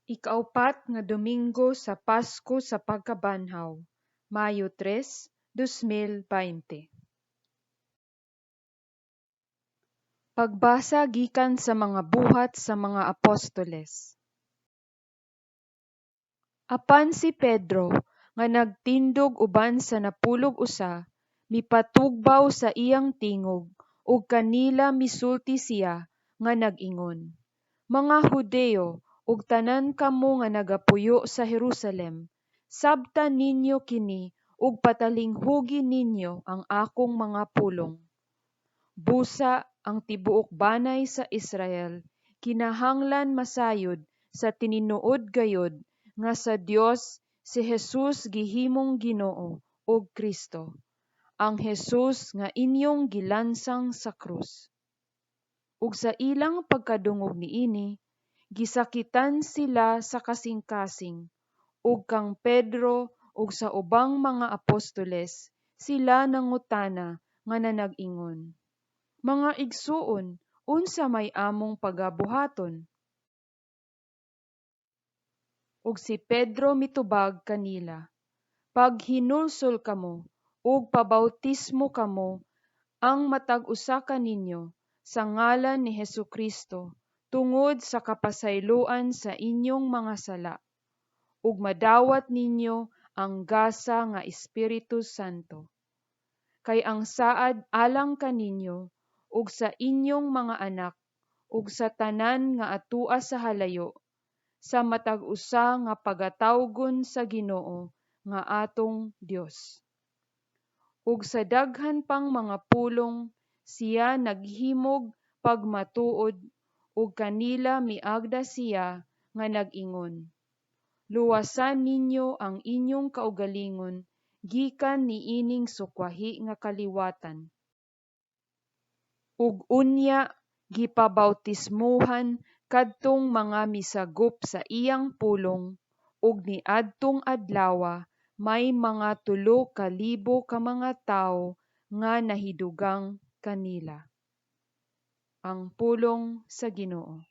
Ikaapat nga Domingo sa Pasko sa Pagkabanhaw, Mayo 3, 2020. Pagbasa gikan sa mga buhat sa mga apostoles. Apan si Pedro nga nagtindog uban sa napulog usa, mipatugbaw sa iyang tingog ug kanila misulti siya nga nag-ingon, "Mga Hudeo ug tanan kamo nga nagapuyo sa Jerusalem, sabtan ninyo kini ug patalinghugin ninyo ang akong mga pulong. Busa ang tibuok banay sa Israel kinahanglan masayod sa tininuod gayod nga sa Dios si Jesus gihimong Ginoo ug Kristo, ang Jesus nga inyong gilansang sa krus. Ug sa ilang pagkadungog niini, gisakitan sila sa kasing-kasing, ug kang Pedro ug sa ubang mga apostoles sila nangutana nga nanag-ingon, "Mga igsuon, unsa may among pagabuhaton?" Ug si Pedro mitubag kanila, "Pag hinulsol kamo ug pabautismo kamo ang matag usa ka ninyo sa ngalan ni Hesukristo tungod sa kapasayloan sa inyong mga sala, ug madawat ninyo ang gasa nga Espiritu Santo. Kay ang saad alang kaninyo ug sa inyong mga anak ug sa tanan nga atua sa halayo, sa matag usa nga pagatawgon sa Ginoo nga atong Dios. Ug sa daghan pang mga pulong siya naghimog pagmatuod ug kanila miagda siya nga nag-ingon, luwasan ninyo ang inyong kaugalingon gikan niining sukwahi nga kaliwatan. Ug unya gipabautismuhan kadtong mga misagop sa iyang pulong, ug niadtong adlawa may mga 3,000 ka mga tawo nga nahidugang kanila. Ang pulong sa Ginoo.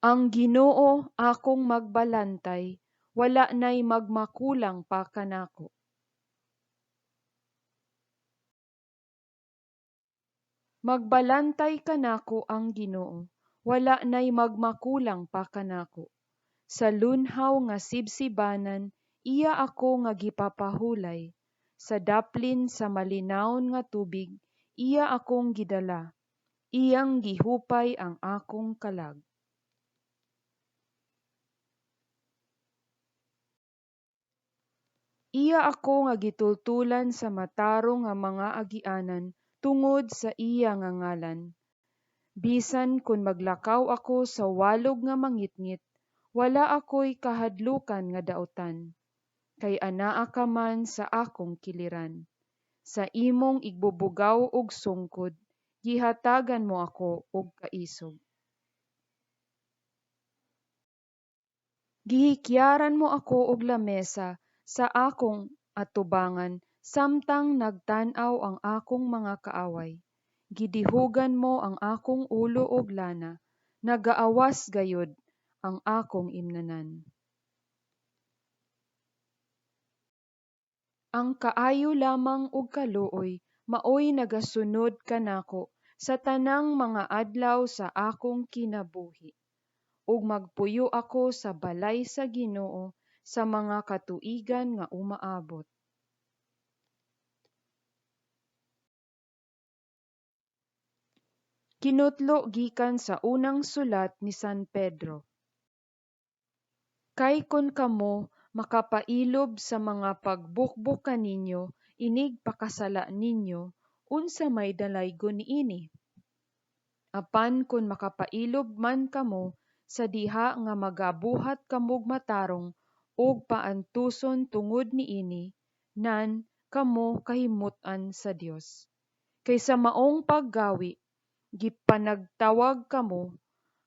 Ang Ginoo akong magbalantay, wala nay magmakulang pa kanako. Magbalantay kanako ang Ginoo, wala nay magmakulang pa kanako. Sa lunhaw nga sibsibanan, iya ako nga gipapahulay. Sa daplin sa malinawon nga tubig, iya akong gidala. Iyang gihupay ang akong kalag. Iya ako nga gitultulan sa matarong nga mga agianan tungod sa iya nga ngalan. Bisan kun maglakaw ako sa walog nga mangitngit, wala ako'y kahadlukan nga daotan. Kay anaa ka man sa akong kiliran. Sa imong igbubugaw og sungkod, gihatagan mo ako og kaisog. Gihikyaran mo ako og lamesa sa akong atubangan samtang nagtan-aw ang akong mga kaaway. Gidihugan mo ang akong ulo og lana, nagaawas gayod ang akong imnanan. Ang kaayo lamang ug kaluoy maoy nagasunod kanako sa tanang mga adlaw sa akong kinabuhi. Ug magpuyo ako sa balay sa Ginoo sa mga katuigan nga umaabot. Kinutlo gikan sa unang sulat ni San Pedro. Kay kun kamo makapailob sa mga pagbukbuk kaninyo, inig pakasala ninyo, unsa may dalaygon niini? Apan kun makapailob man kamo sa diha nga magabuhat kamog matarong ug paantuson tungod niini, nan kamo kahimut-an sa Dios. Kay sa maong paggawi, gipanagtawag kamo,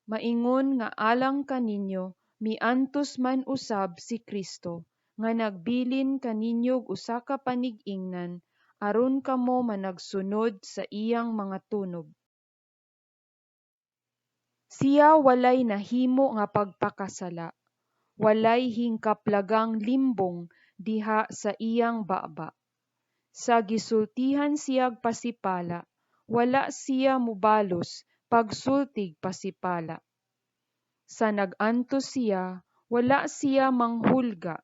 maingon nga alang kaninyo miantos man usab si Kristo, nga nagbilin kaninyog usa ka panig-ingnan aron kamo managsunod sa iyang mga tunog. Siya walay nahimo nga pagpakasala, walay hingkaplagang limbong diha sa iyang baba. Sa gisultihan siyag pasipala, wala siya mubalos pagsultig pasipala. Sa nag-antos siya, wala siya manghulga.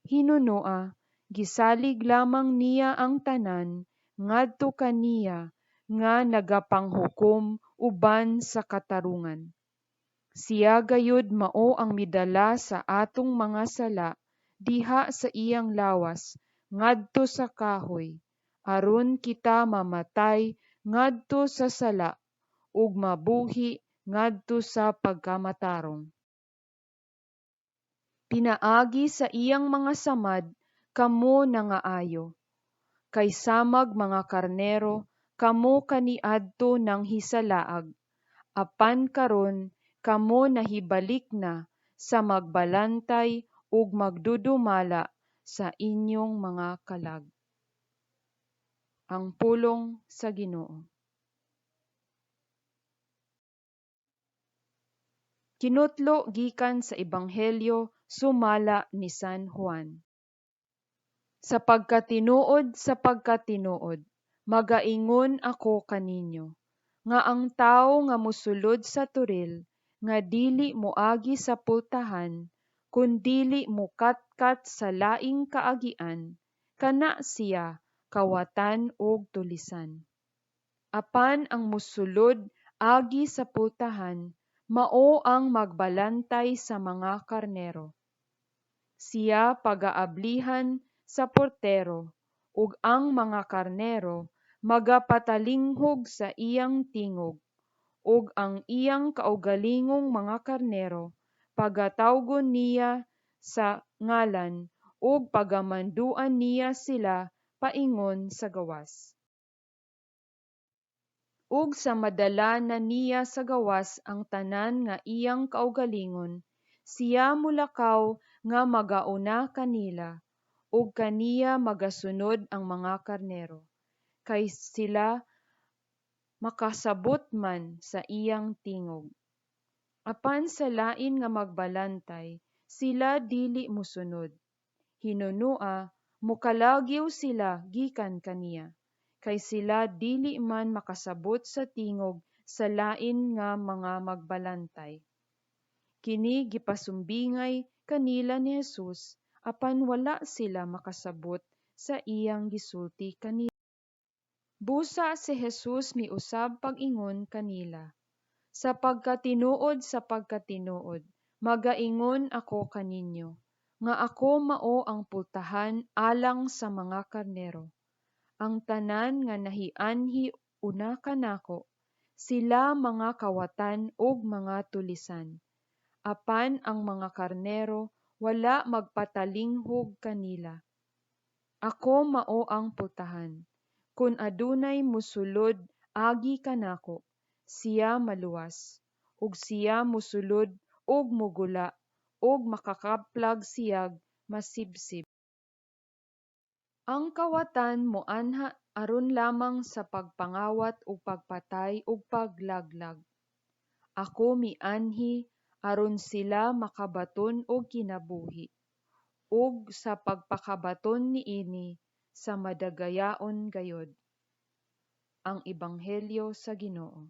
Hinunoa, gisalig lamang niya ang tanan, ngadto kaniya nga nagapanghukom uban sa katarungan. Siya gayud mao ang midala sa atong mga sala diha sa iyang lawas ngadto sa kahoy, aron kita mamatay ngadto sa sala ug mabuhi ngadto sa pagkamatarong. Pinaagi sa iyang mga samad kamo nangaayo, kay samag mga karnero kamo kaniadto ng hisalaag, apan karon kamo nahibalik na sa magbalantay ug magdudumala sa inyong mga kalag. Ang pulong sa Ginoo. Kinutlo gikan sa Ebanghelyo sumala ni San Juan. Sa pagkatinuod, magaingon ako kaninyo, nga ang tawo nga mosulod sa turil, nga dili moagi sa pultahan, kun dili mokatkat sa laing kaagian, kana siya kawatan og tulisan. Apan ang mosulod agi sa pultahan, mao ang magbalantay sa mga karnero. Siya pagaablihan sa portero, ug ang mga karnero magapatalinghog sa iyang tingog, ug ang iyang kaugalingong mga karnero pagatawgon niya sa ngalan, ug pagamanduan niya sila paingon sa gawas. Ug sa madala na niya sa gawas ang tanan nga iyang kaugalingon, siya mulakaw nga magauna kanila, ug kaniya magasunod ang mga karnero, kay sila makasabot man sa iyang tingog. Apan sa lain nga magbalantay, sila dili mosunod. Hinunua, mukalagyo sila gikan kaniya, kay sila dili man makasabot sa tingog sa lain nga mga magbalantay. Kini gipasumbingay kanila ni Jesus, apan wala sila makasabot sa iyang gisulti kanila. Busa si Jesus miusab pag-ingon kanila, sa pagkatinuod, magaingon ako kaninyo, nga ako mao ang pultahan alang sa mga karnero. Ang tanan nga nahianhi una kanako, sila mga kawatan ug mga tulisan. Apan ang mga karnero wala magpatalinghog kanila. Ako mao ang pultahan. Kun adunay mosulod agi kanako, siya maluwas, ug siya mosulod ug mugula, ug makakaplag siyag masibsib. Ang kawatan moanha aron lamang sa pagpangawat ug pagpatay ug paglaglag. Ako mianhi aron sila makabaton og kinabuhi, ug sa pagpakabaton niini sa madagayaon gayod. Ang Ebanghelyo sa Ginoo.